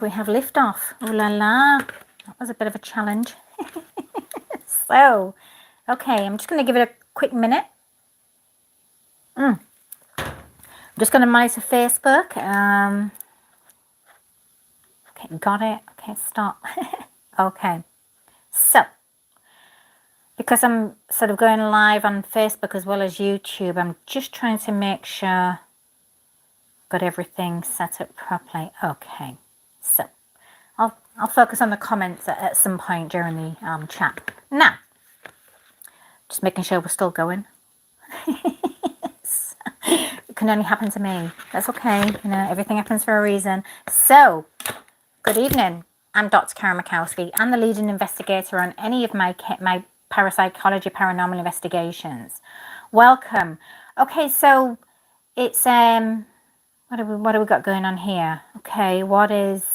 We have liftoff. Ooh la la. That was a bit of a challenge. So, okay, I'm just going to give it a quick minute. I'm just going to monitor Facebook. Okay, got it. Okay, stop. Okay, so because I'm sort of going live on Facebook as well as YouTube, I'm just trying to make sure I've got everything set up properly. Okay, so I'll focus on the comments at some point during the chat. Now, just making sure we're still going. It can only happen to me. That's okay. You know, everything happens for a reason. So, good evening. I'm Dr. Karen Mikowski. I'm the leading investigator on any of my parapsychology paranormal investigations. Welcome. Okay, so it's what have we got going on here? Okay, what is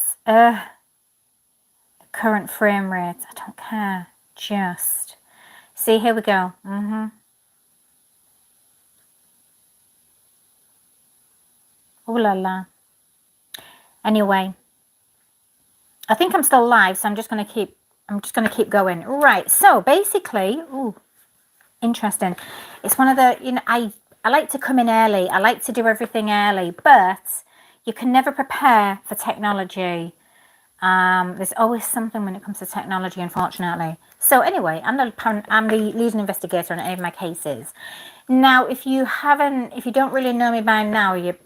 current frame rate? I don't care. Just see, here we go. Oh la la. Anyway, I think I'm still live, so I'm just gonna keep going. Right. So basically, interesting. It's one of the, you know, I like to come in early. I like to do everything early, but you can never prepare for technology. There's always something when it comes to technology, unfortunately. So anyway, I'm the leading investigator on any of my cases. Now, if you don't really know me by now, you're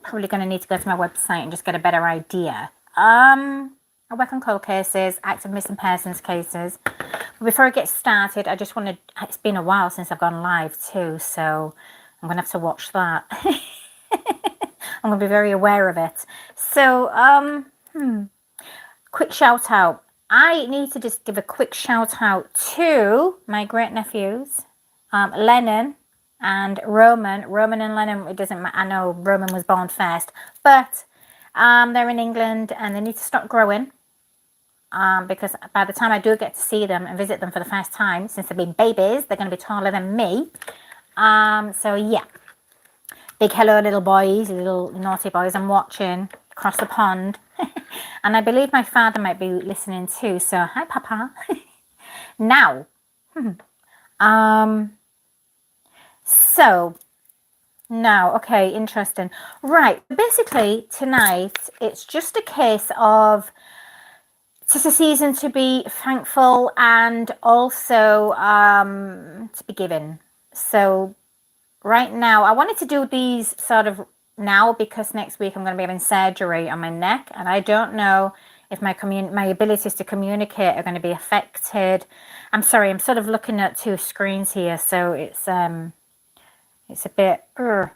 probably going to need to go to my website and just get a better idea. I work on cold cases, active missing persons cases. But before I get started, I just want to, it's been a while since I've gone live too, so I'm going to have to watch that. I'm going to be very aware of it. So, quick shout out. I need to just give a quick shout out to my great nephews, Lennon and Roman. Roman and Lennon, it doesn't matter. I know Roman was born first, but they're in England and they need to stop growing. Because by the time I do get to see them and visit them for the first time, since they've been babies, they're going to be taller than me. So yeah, big hello little boys, little naughty boys. I'm watching across the pond. And I believe my father might be listening too. So hi, Papa. Now, okay, interesting. Right, basically tonight, it's just a case of, it's a season to be thankful and also to be given. So right now, I wanted to do these sort of now because next week I'm going to be having surgery on my neck, and I don't know if my abilities to communicate are going to be affected. I'm sorry, I'm sort of looking at two screens here, so it's a bit. Let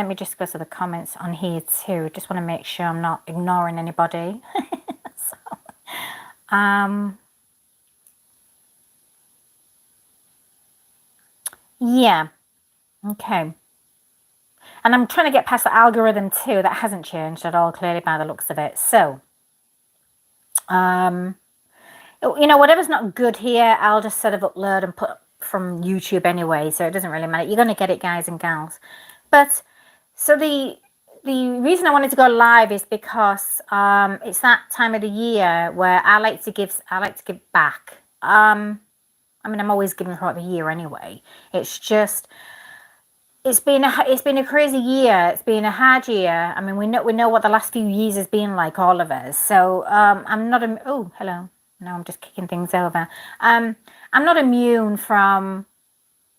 me just go to the comments on here too. Just want to make sure I'm not ignoring anybody. Yeah, okay. And I'm trying to get past the algorithm too. That hasn't changed at all, clearly, by the looks of it. So, you know, whatever's not good here, I'll just sort of upload and put from YouTube anyway. So it doesn't really matter. You're going to get it, guys and gals. But, so the reason I wanted to go live is because it's that time of the year where I like to give back. I mean, I'm always giving throughout the year anyway. It's just, it's been a crazy year. It's been a hard year. I mean, we know what the last few years has been like, all of us. So I'm not. Oh, hello. No, I'm just kicking things over. I'm not immune from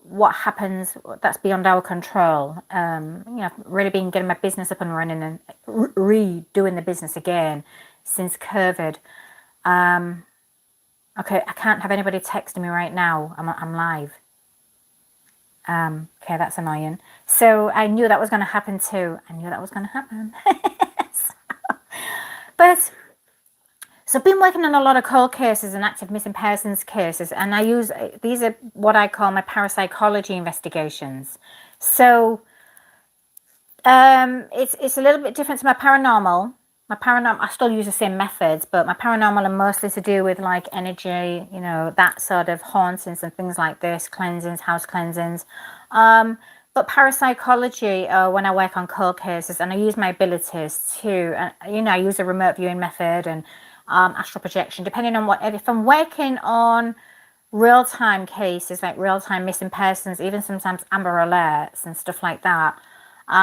what happens that's beyond our control. You know, I've really been getting my business up and running and redoing the business again since COVID. Okay, I can't have anybody texting me right now. I'm live. Okay, that's annoying. So I knew that was going to happen too. I knew that was going to happen. So I've been working on a lot of cold cases and active missing persons cases, and these are what I call my parapsychology investigations. So it's a little bit different to my paranormal. My paranormal, I still use the same methods, but my paranormal are mostly to do with like energy, you know, that sort of hauntings and things like this, cleansings, house cleansings. But parapsychology, when I work on cold cases, and I use my abilities to, I use a remote viewing method and astral projection, depending on if I'm working on real-time cases, like real-time missing persons, even sometimes Amber Alerts and stuff like that,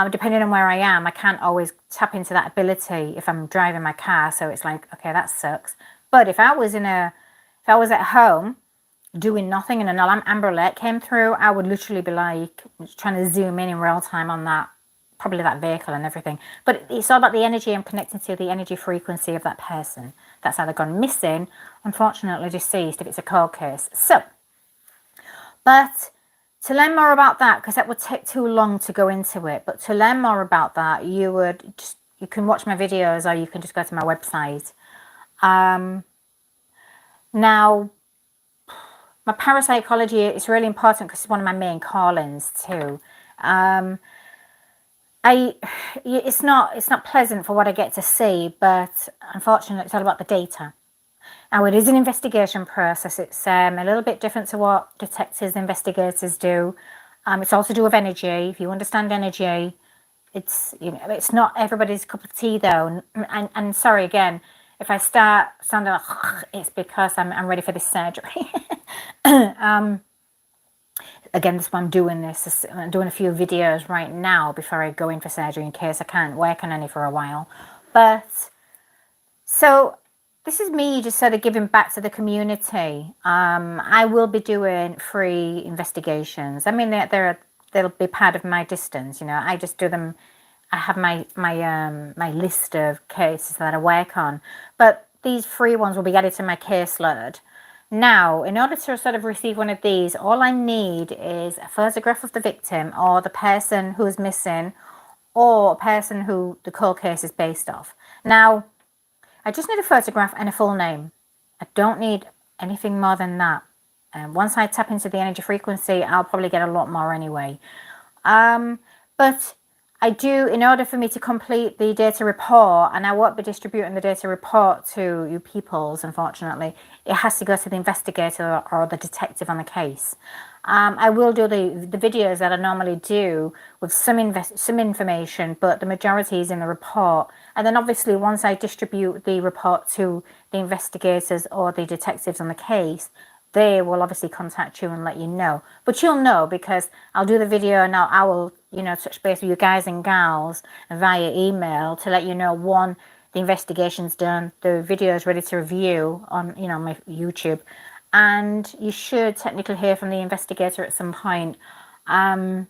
depending on where I am, I can't always tap into that ability if I'm driving my car. So it's like, okay, that sucks. But if I was at home doing nothing and an Amber Alert came through, I would literally be like trying to zoom in real time on that, probably that vehicle and everything. But it's all about the energy I'm connecting to, the energy frequency of that person that's either gone missing, unfortunately deceased if it's a cold case. So, but to learn more about that, because that would take too long to go into it, but to learn more about that, you can watch my videos or you can just go to my website. Now, my parapsychology is really important because it's one of my main callings too. It's not pleasant for what I get to see, but unfortunately it's all about the data. Now, it is an investigation process. It's a little bit different to what detectives, investigators do. It's also to do with energy. If you understand energy, it's not everybody's cup of tea though. And sorry again, if I start sounding like it's because I'm ready for this surgery. Again, that's why I'm doing this. I'm doing a few videos right now before I go in for surgery in case I can't work on any for a while. But so this is me just sort of giving back to the community. I will be doing free investigations. I mean, they'll be part of my distance. I just do them. I have my list of cases that I work on, but these free ones will be added to my caseload. Now, in order to sort of receive one of these, all I need is a photograph of the victim or the person who is missing or a person who the cold case is based off. Now, I just need a photograph and a full name. I don't need anything more than that. And once I tap into the energy frequency, I'll probably get a lot more anyway. But I do, in order for me to complete the data report, and I won't be distributing the data report to you peoples, unfortunately, it has to go to the investigator or the detective on the case. I will do the videos that I normally do with some information, but the majority is in the report. And then obviously once I distribute the report to the investigators or the detectives on the case, they will obviously contact you and let you know. But you'll know because I'll do the video and I will, touch base with you guys and gals via email to let you know, one, the investigation's done, the video is ready to review on, my YouTube. And you should technically hear from the investigator at some point. Now,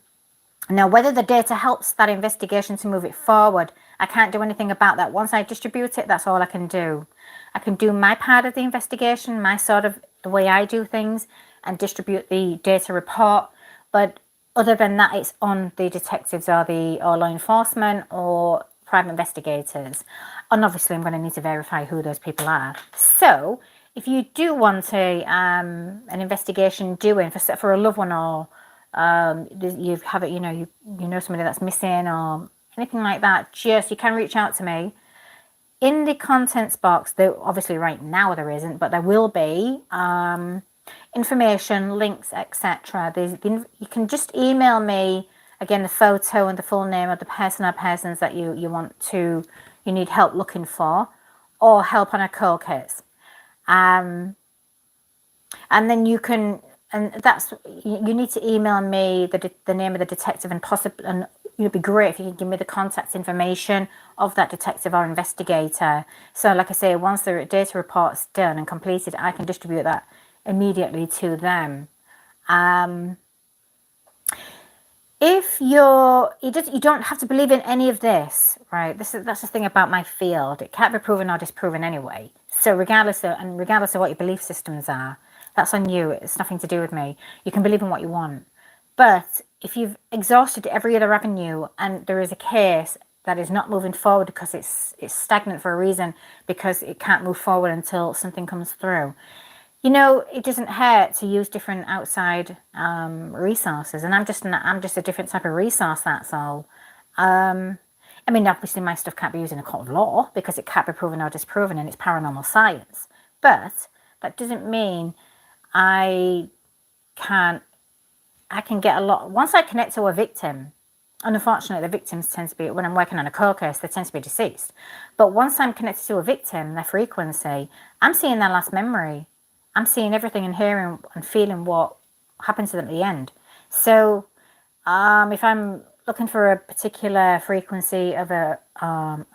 whether the data helps that investigation to move it forward, I can't do anything about that. Once I distribute it, that's all I can do. I can do my part of the investigation, my sort of the way I do things, and distribute the data report. But other than that, it's on the detectives or law enforcement or private investigators. And obviously, I'm going to need to verify who those people are. So, if you do want an investigation doing for a loved one or you have it, you know somebody that's missing or anything like that, you can reach out to me. In the contents box, though obviously right now there isn't, but there will be information, links, etc. You can just email me again the photo and the full name of the person or persons that you need help looking for, or help on a cold case. And then you can, and that's, you need to email me the name of the detective and possibly, and it'd be great if you could give me the contact information of that detective or investigator. So like I say, once the data report's done and completed, I can distribute that immediately to them. If you don't have to believe in any of this, right? That's the thing about my field. It can't be proven or disproven anyway. So regardless of what your belief systems are, that's on you. It's nothing to do with me. You can believe in what you want. But if you've exhausted every other avenue and there is a case that is not moving forward because it's stagnant for a reason, because it can't move forward until something comes through, it doesn't hurt to use different outside resources. And I'm just a different type of resource, that's all. I mean, obviously my stuff can't be used in a court of law because it can't be proven or disproven and it's paranormal science. But that doesn't mean I can't I can get a lot, once I connect to a victim, and unfortunately the victims tend to be, when I'm working on a cold case, they tend to be deceased. But once I'm connected to a victim, their frequency, I'm seeing their last memory. I'm seeing everything and hearing and feeling what happened to them at the end. So if I'm looking for a particular frequency of a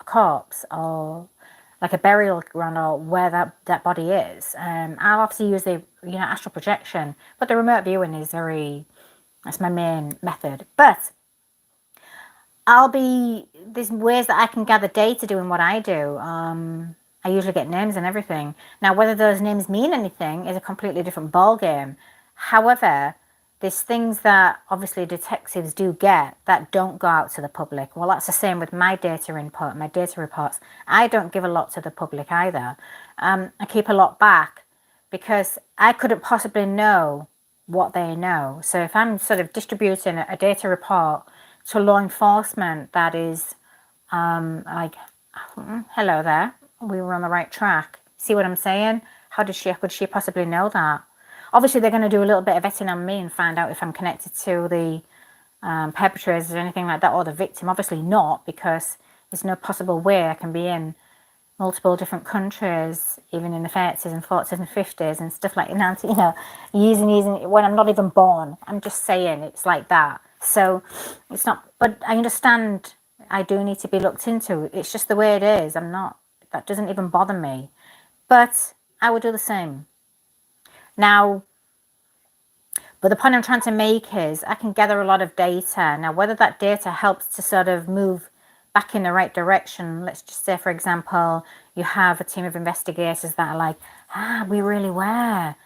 corpse, or like a burial ground, or where that body is, I'll obviously use the astral projection. But the remote viewing is that's my main method. But there's ways that I can gather data doing what I do. I usually get names and everything. Now, whether those names mean anything is a completely different ball game. However, there's things that obviously detectives do get that don't go out to the public. Well, that's the same with my data input, my data reports. I don't give a lot to the public either. I keep a lot back because I couldn't possibly know what they know. So if I'm sort of distributing a data report to law enforcement that is like, hello there, we were on the right track. See what I'm saying? How could she possibly know that? Obviously, they're going to do a little bit of vetting on me and find out if I'm connected to the perpetrators or anything like that, or the victim. Obviously not, because there's no possible way I can be in multiple different countries, even in the 30s and 40s and 50s and stuff like that, using when I'm not even born. I'm just saying it's like that. So it's not, but I understand I do need to be looked into. It's just the way it is. That doesn't even bother me. But I would do the same. Now, but the point I'm trying to make is I can gather a lot of data. Now, whether that data helps to sort of move back in the right direction, let's just say, for example, you have a team of investigators that are like, we really were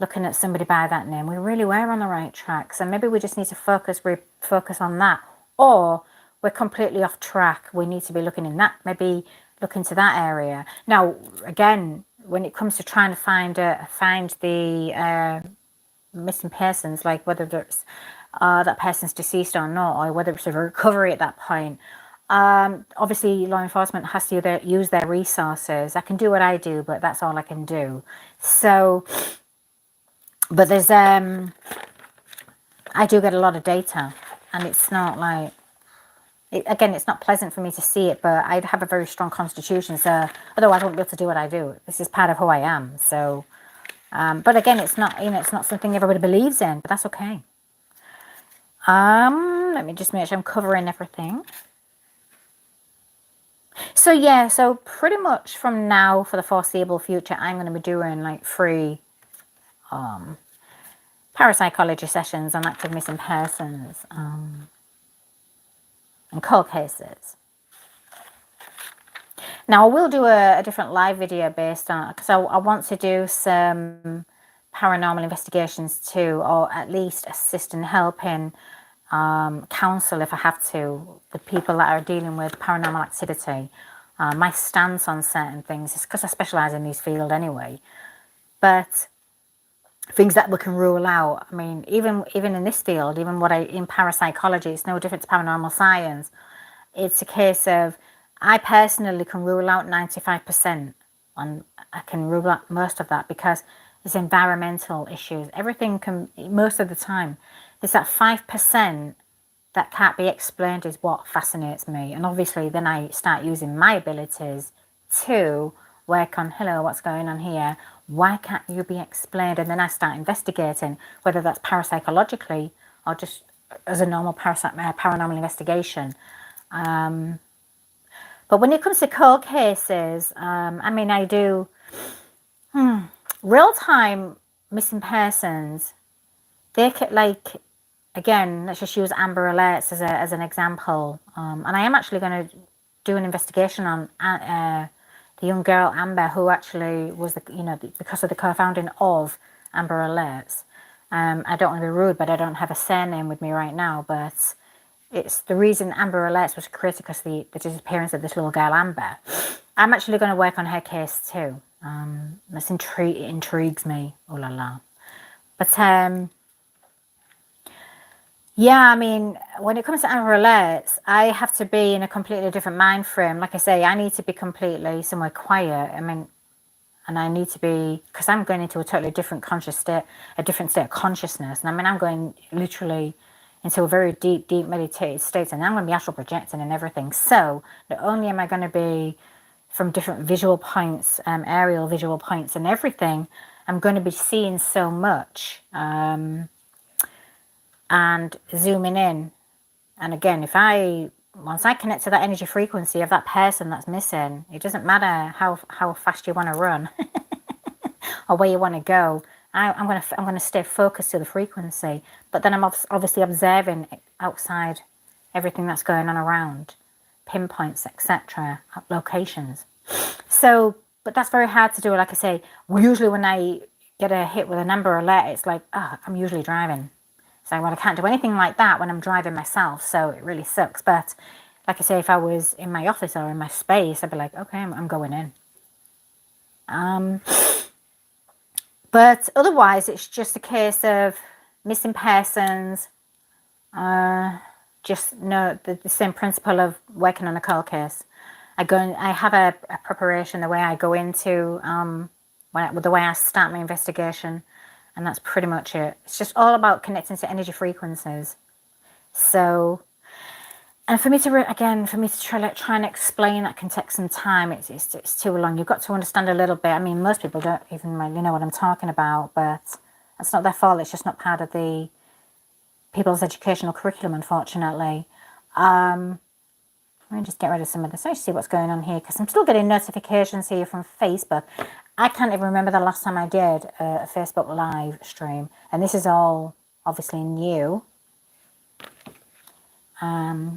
looking at somebody by that name. We really were on the right track. So maybe we just need to focus on that. Or we're completely off track. We need to be looking maybe look into that area. Now, again, when it comes to trying to find the missing persons, like whether it's that person's deceased or not, or whether it's a recovery at that point, obviously law enforcement has to use their resources. I can do what I do, but that's all I can do. So, but there's I do get a lot of data, and it's not like, again, it's not pleasant for me to see it, but I have a very strong constitution, so otherwise I wouldn't be able to do what I do. This is part of who I am. So, but again, it's not something everybody believes in, but that's okay. Let me just make sure I'm covering everything. So yeah, so pretty much from now for the foreseeable future, I'm going to be doing like free parapsychology sessions on active missing persons and cold cases. Now, I will do a different live video based on, because I want to do some paranormal investigations too, or at least assist and help in counsel if I have to, with people that are dealing with paranormal activity. My stance on certain things is because I specialise in this field anyway, but things that we can rule out. I mean, even in this field, in parapsychology, it's no different to paranormal science. It's a case of, I personally can rule out 95%, and I can rule out most of that because it's environmental issues. Everything can, most of the time, there's that 5% that can't be explained is what fascinates me. And obviously then I start using my abilities to work on, hello, what's going on here? Why can't you be explained? And then I start investigating, whether that's parapsychologically or just as a normal paranormal investigation. But when it comes to cold cases, I mean, I do real-time missing persons. They could, like, again, let's just use Amber Alerts as an example. And I am actually going to do an investigation on the young girl Amber, who actually was because of the co-founding of Amber Alerts. I don't want to be rude, but I don't have a surname with me right now, but it's the reason Amber Alerts was created because the disappearance of this little girl Amber. I'm actually going to work on her case too. This intrigues me. Oh la la. But yeah, I mean, when it comes to Amber Alerts, I have to be in a completely different mind frame. Like I say, I need to be completely somewhere quiet. I mean, and I need to be, because I'm going into a totally different conscious state, a different state of consciousness. And I mean, I'm going literally into a very deep meditative state, and I'm going to be astral projecting and everything. So not only am I going to be from different visual points, aerial visual points and everything, I'm going to be seeing so much, and zooming in. And again, once I connect to that energy frequency of that person that's missing, it doesn't matter how fast you want to run or where you want to go. I'm gonna stay focused to the frequency, but then I'm obviously observing outside everything that's going on around, pinpoints, etc., locations. So, but that's very hard to do. Like I say, usually when I get a hit with an Amber Alert, it's like, I'm usually driving. So, well, I can't do anything like that when I'm driving myself. So it really sucks. But like I say, if I was in my office or in my space, I'd be like, okay, I'm going in. But otherwise, it's just a case of missing persons. Just know the same principle of working on a cold case. I have a preparation, the way I go into, the way I start my investigation, and that's pretty much it. It's just all about connecting to energy frequencies. So, and for me to try and explain that can take some time. It's too long. You've got to understand a little bit. I mean, most people don't even really know what I'm talking about, but that's not their fault. It's just not part of the people's educational curriculum, unfortunately. Let me just get rid of some of this. I see what's going on here, because I'm still getting notifications here from Facebook. I can't even remember the last time I did a Facebook live stream, and this is all obviously new.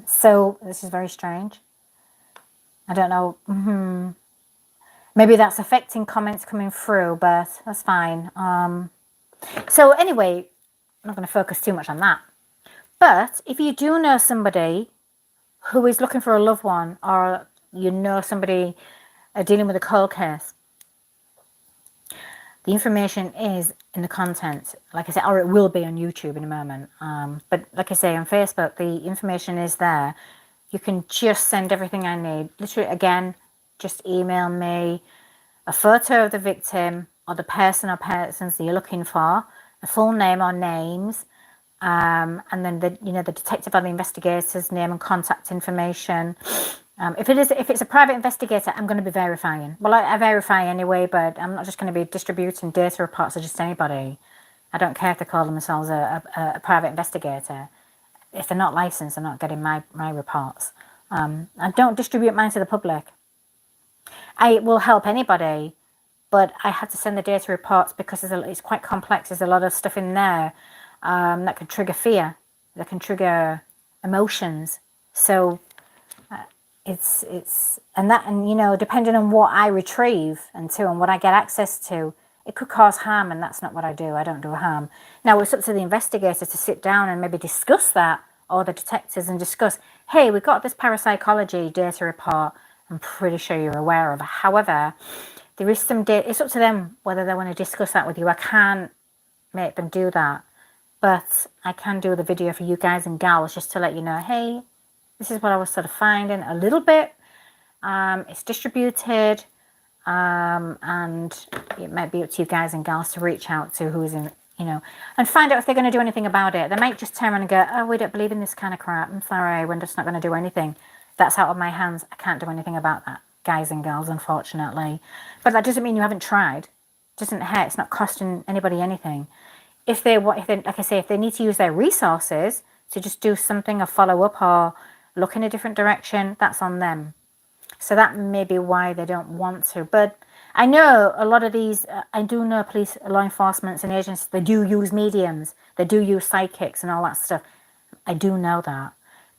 So this is very strange. I don't know. Maybe that's affecting comments coming through, but that's fine. So anyway, I'm not going to focus too much on that. But if you do know somebody who is looking for a loved one, or you know somebody dealing with a cold case, the information is in the content, like I said, or it will be on YouTube in a moment. But like I say, on Facebook, the information is there. You can just send everything I need. Literally, again, just email me a photo of the victim or the person or persons that you're looking for, a full name or names, and then the detective or the investigator's name and contact information. If it's a private investigator, I'm going to be verifying. Well, I verify anyway, but I'm not just going to be distributing data reports to just anybody. I don't care if they call themselves a private investigator. If they're not licensed, they're not getting my reports. I don't distribute mine to the public. I will help anybody, but I have to send the data reports because it's quite complex. There's a lot of stuff in there that can trigger fear, that can trigger emotions. So and depending on what I retrieve and what I get access to, it could cause harm, and that's not what I do. I don't do harm. Now it's up to the investigator to sit down and maybe discuss that, or the detectives, and discuss, hey, we've got this parapsychology data report. I'm pretty sure you're aware of. However, there is some data. It's up to them whether they want to discuss that with you. I can't make them do that, but I can do the video for you guys and gals just to let you know, hey, this is what I was sort of finding a little bit. It's distributed, and it might be up to you guys and gals to reach out to who's in, and find out if they're going to do anything about it. They might just turn around and go, oh, we don't believe in this kind of crap. I'm sorry, we're just not going to do anything. That's out of my hands. I can't do anything about that, guys and girls, unfortunately. But that doesn't mean you haven't tried. It doesn't hurt. It's not costing anybody anything. If they, like I say, if they need to use their resources to just do something or follow up or look in a different direction, that's on them. So that may be why they don't want to. But I know a lot of these, I do know police, law enforcement and agencies, they do use mediums. They do use psychics and all that stuff. I do know that.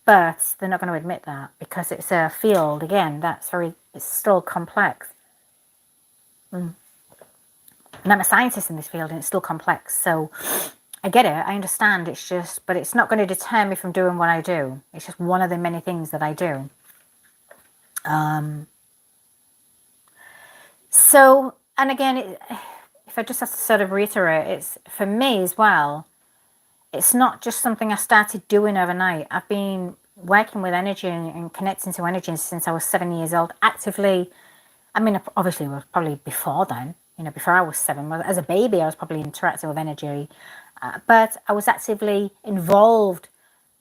But they're not going to admit that because it's a field, again, it's still complex. And I'm a scientist in this field and it's still complex. So I get it, I understand, but it's not going to deter me from doing what I do. It's just one of the many things that I do. So, and again, if I just have to sort of reiterate, it's for me as well, it's not just something I started doing overnight. I've been working with energy and connecting to energy since I was 7 years old, actively. I mean, obviously it was probably before then, you know, before I was 7. As a baby, I was probably interacting with energy, but I was actively involved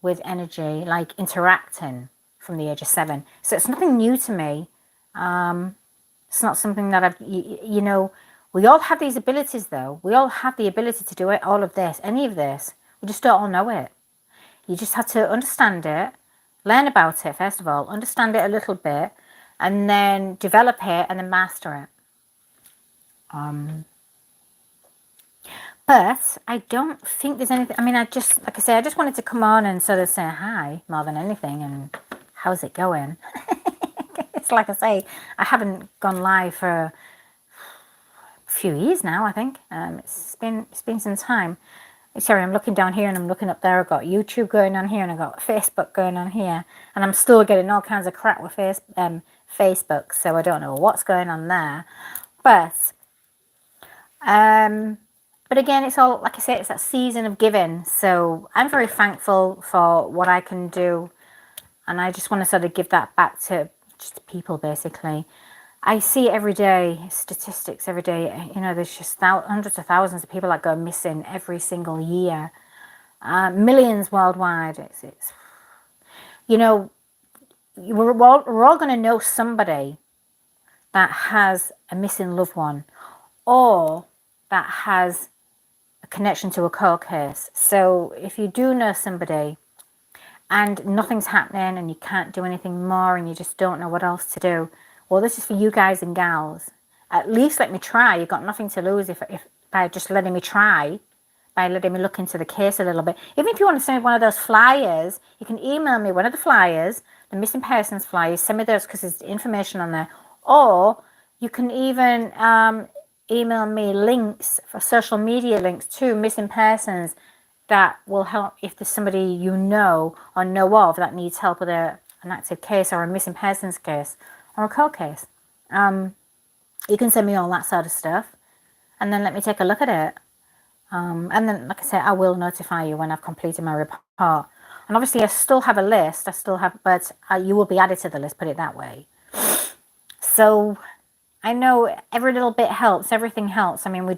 with energy, like interacting from the age of 7. So it's nothing new to me. It's not something that you know, we all have these abilities though. We all have the ability to do it, all of this, any of this. We just don't all know it. You just have to understand it, learn about it, first of all, understand it a little bit, and then develop it and then master it. But I don't think there's anything, I mean, like I say, I just wanted to come on and sort of say hi more than anything, and how's it going? It's like I say, I haven't gone live for a few years now, I think. It's been some time. Sorry, I'm looking down here and I'm looking up there. I've got YouTube going on here and I've got Facebook going on here. And I'm still getting all kinds of crap with Facebook, so I don't know what's going on there. But again, it's all, like I say, it's that season of giving. So I'm very thankful for what I can do. And I just want to sort of give that back to just people, basically. I see every day, statistics every day, you know, there's just hundreds of thousands of people that go missing every single year. Millions worldwide. It's you know, we're all going to know somebody that has a missing loved one or that has a connection to a cold case. So if you do know somebody and nothing's happening and you can't do anything more and you just don't know what else to do, well, this is for you guys and gals. At least let me try. You've got nothing to lose if by just letting me try, by letting me look into the case a little bit. Even if you want to send one of those flyers, you can email me one of the flyers, the missing persons flyers. Send me those because there's information on there. Or you can even email me links for social media links to missing persons that will help if there's somebody you know or know of that needs help with an active case or a missing persons case or a cold case. You can send me all that sort of stuff and then let me take a look at it. And then, like I said, I will notify you when I've completed my report. And obviously I still have a list, but you will be added to the list, put it that way. So I know every little bit helps, everything helps. I mean, we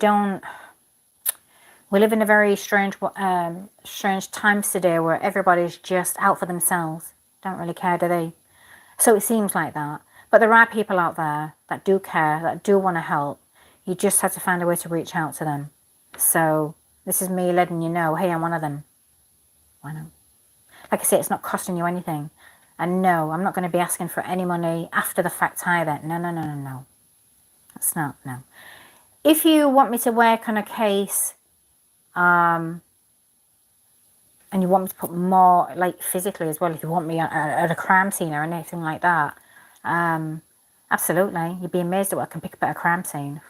live in a very strange times today where everybody's just out for themselves. Don't really care, do they? So it seems like that. But there are people out there that do care, that do want to help. You just have to find a way to reach out to them. So this is me letting you know, hey, I'm one of them. Why not? Like I say, it's not costing you anything. And no, I'm not going to be asking for any money after the fact either. No. That's not, no. If you want me to work on a case, and you want me to put more, like physically as well, if you want me at a crime scene or anything like that, absolutely. You'd be amazed at what I can pick up at a crime scene.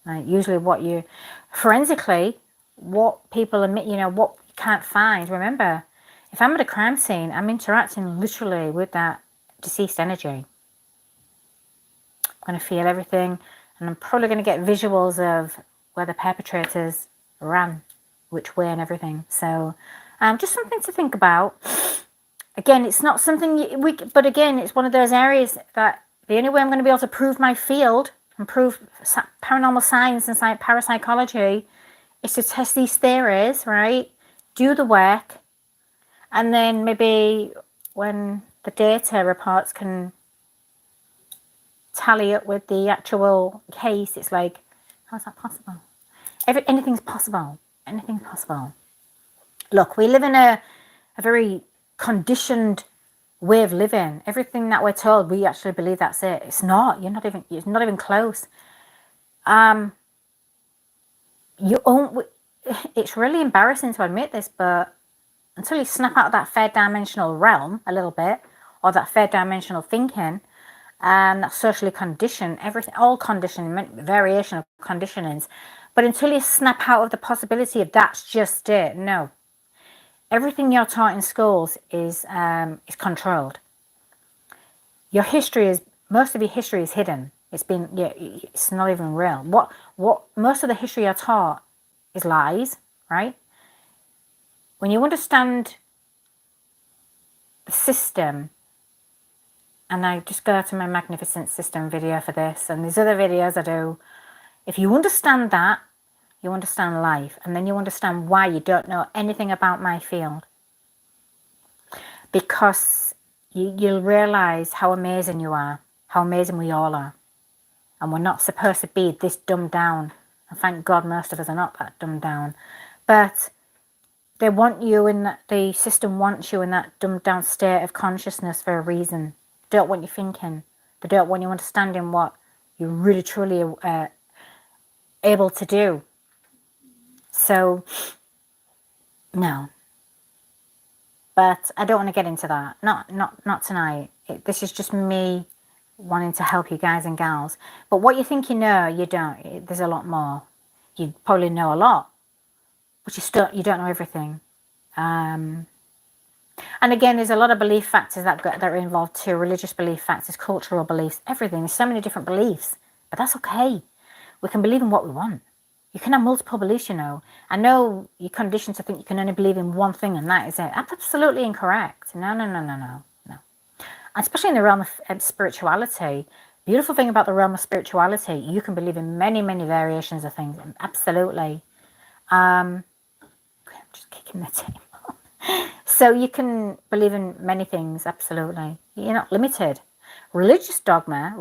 Like usually forensically, what people admit, you know, what you can't find. Remember, if I'm at a crime scene, I'm interacting literally with that deceased energy. I'm going to feel everything, and I'm probably going to get visuals of where the perpetrators ran, which way and everything. So just something to think about. Again, it's not something but again, it's one of those areas that the only way I'm going to be able to prove my field and prove paranormal science and parapsychology is to test these theories, right? Do the work, and then maybe when the data reports can tally up with the actual case, it's like, how's that possible? Anything's possible. Anything's possible. Look, we live in a very conditioned way of living. Everything that we're told, we actually believe that's it. It's not. It's not even close. It's really embarrassing to admit this, but until you snap out of that third dimensional realm a little bit, or that third dimensional thinking, and that's socially conditioned, everything, all conditioning, variation of conditionings. But until you snap out of the possibility of that's just it, no. Everything you're taught in schools is controlled. Most of your history is hidden. It's not even real. What most of the history you're taught is lies, right? When you understand the system, and I just go to my Magnificent System video for this, and these other videos I do, If you understand that, you understand life, and then you understand why you don't know anything about my field. Because you'll realize how amazing you are, how amazing we all are. And we're not supposed to be this dumbed down. And thank God most of us are not that dumbed down. But they want you in that, the system wants you in that dumbed down state of consciousness for a reason. They don't want you thinking. They don't want you understanding what you're really truly able to do. So, no. But I don't want to get into that. Not tonight. This is just me wanting to help you guys and gals. But what you think you know, you don't. There's a lot more. You probably know a lot, but you don't know everything. And again, there's a lot of belief factors that are involved too. Religious belief factors, cultural beliefs, everything. There's so many different beliefs, but that's okay. We can believe in what we want. You can have multiple beliefs, you know. I know you're conditioned to think you can only believe in one thing and that is it. That's absolutely incorrect. No. Especially in the realm of spirituality. Beautiful thing about the realm of spirituality, you can believe in many, many variations of things. Absolutely. I'm just kicking the table. So you can believe in many things, absolutely. You're not limited. Religious dogma,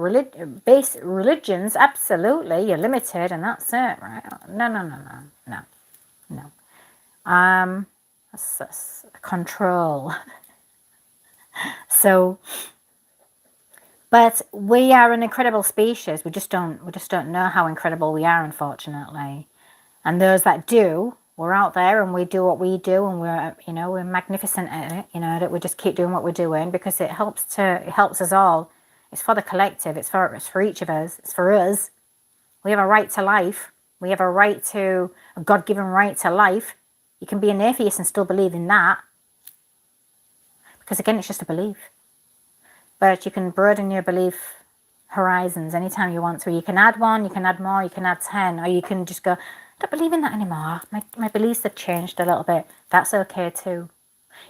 base religions, absolutely, you're limited, and that's it, right? No. That's control. So, but we are an incredible species. We just don't know how incredible we are, unfortunately. And those that do, we're out there and we do what we do, and we're magnificent at it. That we just keep doing what we're doing because it helps us all. It's for the collective. It's for each of us. It's for us. We have a right to life. We have a God-given right to life. You can be an atheist and still believe in that. Because again, it's just a belief. But you can broaden your belief horizons anytime you want to. You can add one, you can add more, you can add 10, or you can just go, I don't believe in that anymore. My beliefs have changed a little bit. That's okay too.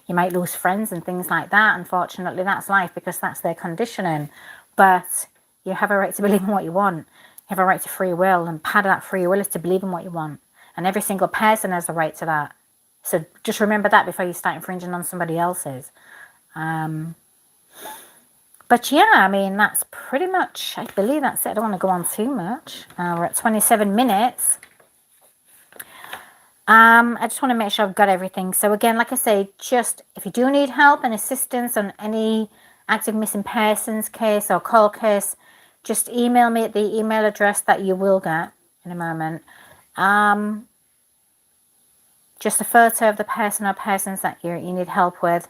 You might lose friends and things like that. Unfortunately, that's life because that's their conditioning. But you have a right to believe in what you want. You have a right to free will, and part of that free will is to believe in what you want. And every single person has a right to that. So just remember that before you start infringing on somebody else's. But yeah, I mean, that's pretty much, I believe that's it. I don't want to go on too much. We're at 27 minutes. I just want to make sure I've got everything. So again, like I say, just if you do need help and assistance on any active missing persons case or cold case, just email me at the email address that you will get in a moment. Just a photo of the person or persons that you need help with.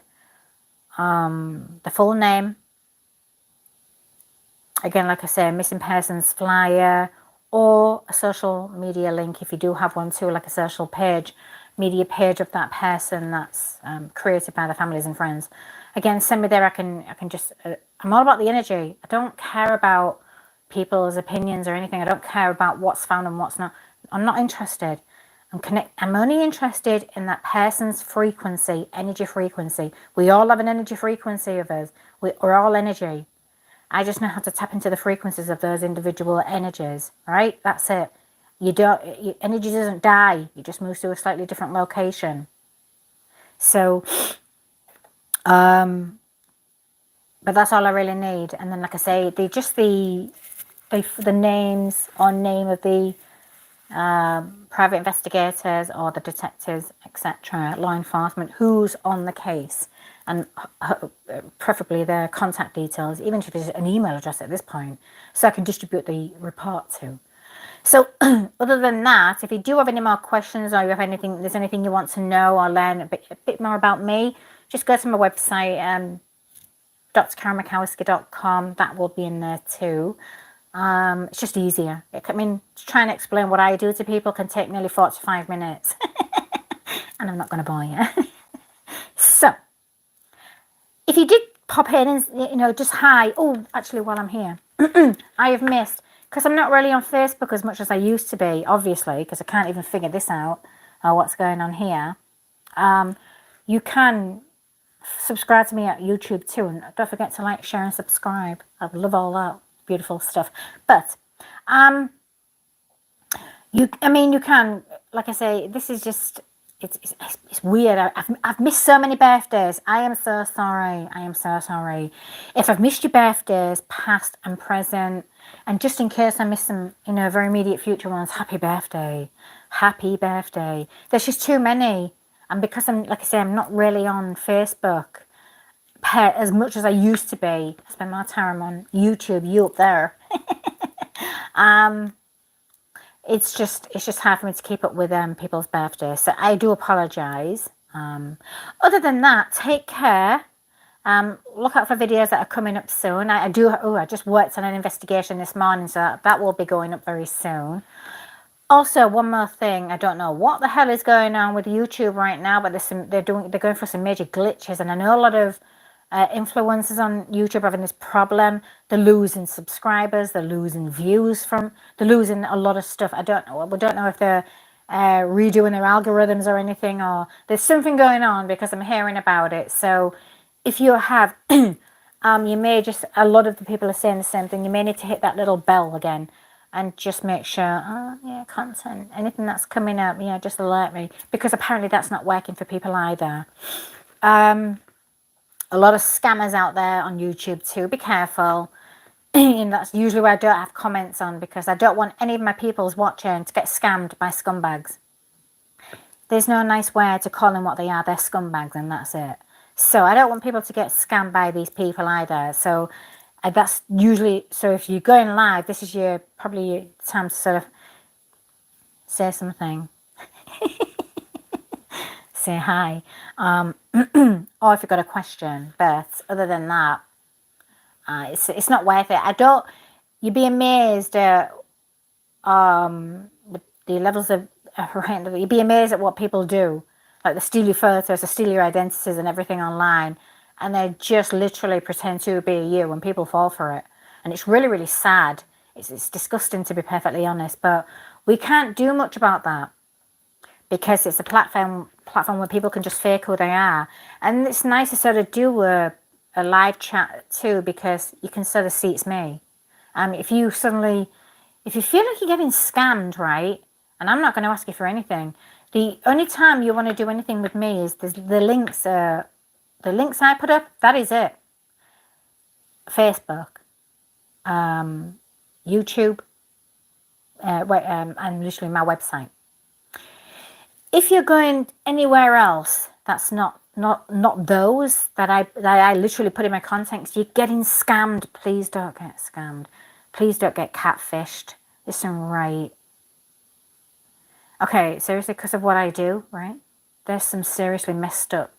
The full name. Again, like I say, a missing persons flyer or a social media link if you do have one too, like a social media page of that person that's created by the families and friends. Again, send me there. I can just, I'm all about the energy. I don't care about people's opinions or anything. I don't care about what's found and what's not. I'm not interested. I'm only interested in that person's frequency, energy frequency. We all have an energy frequency of us. We're all energy. I just know how to tap into the frequencies of those individual energies, right? That's it. Energy doesn't die. It just moves to a slightly different location. So, but that's all I really need. And then, like I say, the names or name of the private investigators or the detectives, etc., law enforcement, who's on the case, and preferably their contact details, even if it's an email address at this point, so I can distribute the report to. So other than that, if you do have any more questions or you have there's anything you want to know or learn a bit more about me, just go to my website, drkarenmakowski.com. That will be in there too. It's just easier. I mean, to try and explain what I do to people can take nearly 45 minutes. And I'm not going to bore you. So, if you did pop in and, just hi. Oh, actually, while I'm here, I have missed, because I'm not really on Facebook as much as I used to be, obviously, because I can't even figure this out, what's going on here. You can subscribe to me at YouTube too, and don't forget to like, share, and subscribe. I love all that beautiful stuff. But I mean, you can, like I say, this is just, it's weird. I've missed so many birthdays. I am so sorry. I am so sorry. If I've missed your birthdays, past and present, and just in case I miss some, very immediate future ones, happy birthday. Happy birthday. There's just too many. And because like I say, I'm not really on Facebook as much as I used to be. I spend my time on YouTube, you up there. It's just hard for me to keep up with people's birthdays, so I do apologise. Other than that, take care. Look out for videos that are coming up soon. I just worked on an investigation this morning, so that will be going up very soon. Also, one more thing, I don't know what the hell is going on with YouTube right now, but they're going for some major glitches, and I know a lot of influencers on YouTube having this problem. They're losing subscribers, they're losing views they're losing a lot of stuff. I don't know. We don't know if they're redoing their algorithms or anything, or there's something going on because I'm hearing about it. So if you have, you may a lot of the people are saying the same thing. You may need to hit that little bell again and just make sure, content, anything that's coming up, just alert me, because apparently that's not working for people either. A lot of scammers out there on YouTube too. Be careful. And that's usually where I don't have comments on, because I don't want any of my peoples watching to get scammed by scumbags. There's no nice way to call them what they are. They're scumbags, and that's it. So I don't want people to get scammed by these people either. So that's usually, so if you're going live, this is probably your time to sort of say something. Say hi. Or if you've got a question. But other than that, it's not worth it. You'd be amazed at the levels of you'd be amazed at what people do. Like they steal your photos, they steal your identities and everything online, and they just literally pretend to be you, and people fall for it. And it's really, really sad. It's disgusting, to be perfectly honest, but we can't do much about that, because it's a platform where people can just fake who they are. And it's nice to sort of do a live chat too, because you can sort of see it's me. If you feel like you're getting scammed, right, and I'm not going to ask you for anything, the only time you want to do anything with me is the links I put up. That is it. Facebook, YouTube, and literally my website. If you're going anywhere else, that's not those that I literally put in my content, you're getting scammed. Please don't get scammed. Please don't get catfished. Listen, right. Okay, seriously, because of what I do, right? There's some seriously messed up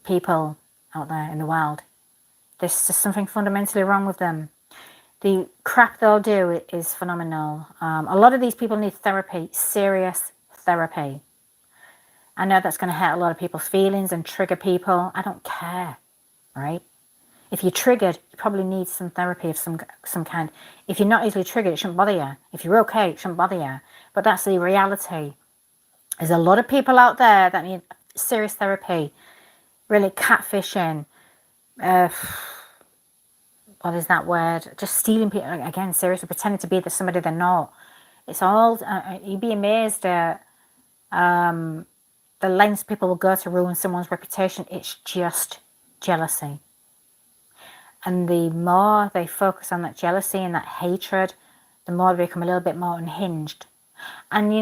people out there in the world. There's just something fundamentally wrong with them. The crap they'll do is phenomenal. A lot of these people need therapy, serious therapy. I know that's going to hurt a lot of people's feelings and trigger people. I don't care, right? If you're triggered, you probably need some therapy of some kind. If you're not easily triggered, it shouldn't bother you. If you're okay, it shouldn't bother you. But that's the reality. There's a lot of people out there that need serious therapy, really catfishing. What is that word? Just stealing people. Again, seriously, pretending to be somebody they're not. It's all, you'd be amazed at the lengths people will go to ruin someone's reputation. It's just jealousy. And the more they focus on that jealousy and that hatred, the more they become a little bit more unhinged. And,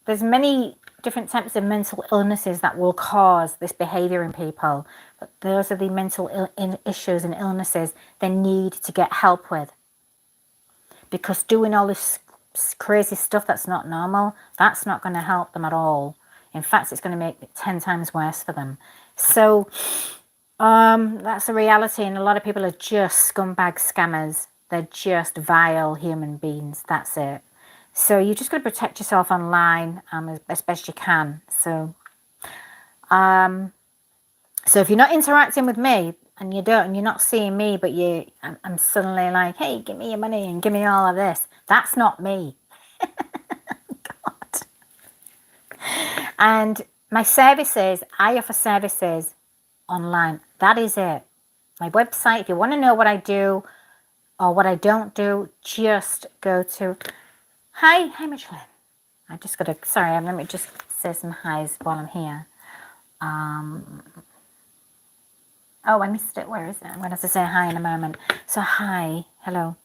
there's many different types of mental illnesses that will cause this behavior in people. But those are the mental issues and illnesses they need to get help with. Because doing all this crazy stuff that's not normal, that's not going to help them at all. In fact, it's going to make it 10 times worse for them. So that's a reality, and a lot of people are just scumbag scammers. They're just vile human beings. That's it. So you just got to protect yourself online as best you can. So if you're not interacting with me and you're not seeing me, but I'm suddenly like, hey, give me your money and give me all of this. That's not me. God. And my services, I offer services online. That is it. My website, if you want to know what I do or what I don't do, just go to Hi, Michelin. I just got to, sorry, let me just say some highs while I'm here. Oh, I missed it. Where is it? I'm going to have to say hi in a moment. So, hi, hello.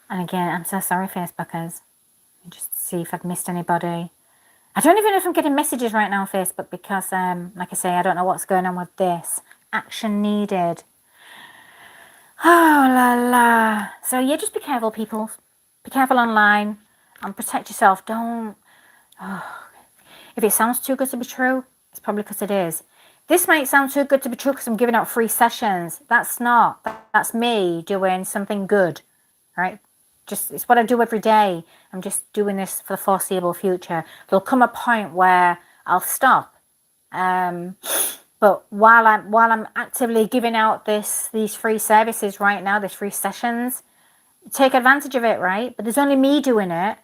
And again, I'm so sorry, Facebookers. Just see if I've missed anybody. I don't even know if I'm getting messages right now on Facebook because, like I say, I don't know what's going on with this. Action needed. Oh, la la. So, yeah, just be careful, people. Be careful online and protect yourself. Don't. If it sounds too good to be true, it's probably because it is. This might sound too good to be true because I'm giving out free sessions. That's not. That's me doing something good, right? It's what I do every day. I'm just doing this for the foreseeable future. There'll come a point where I'll stop. But while I'm actively giving out these free services right now, these free sessions, take advantage of it, right? But there's only me doing it.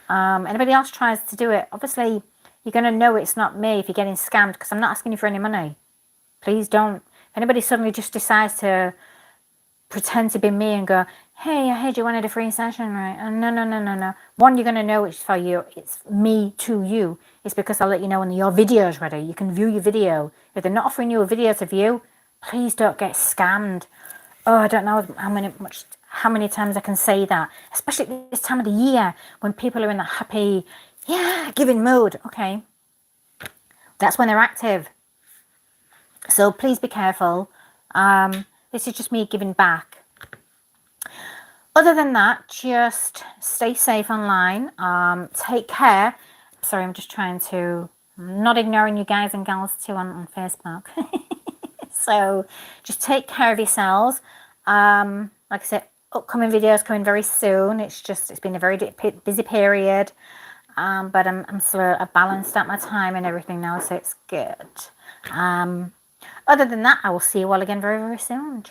Anybody else tries to do it, obviously you're going to know it's not me if you're getting scammed because I'm not asking you for any money. Please don't. If anybody suddenly just decides to pretend to be me and go, hey, I heard you wanted a free session, right? Oh, no. One, you're going to know it's for you. It's me to you. It's because I'll let you know when your video is ready. You can view your video. If they're not offering you a video to view, please don't get scammed. Oh, I don't know how many times I can say that, especially at this time of the year when people are in that happy, yeah, giving mood. Okay, that's when they're active. So please be careful. This is just me giving back. Other than that, just stay safe online. Take care. Sorry, I'm just trying to, I'm not ignoring you guys and gals too on Facebook. So just take care of yourselves. Like I said, upcoming videos coming very soon. It's been a very busy period. But I'm sort of balanced out my time and everything now, so it's good. Other than that, I will see you all again very, very soon.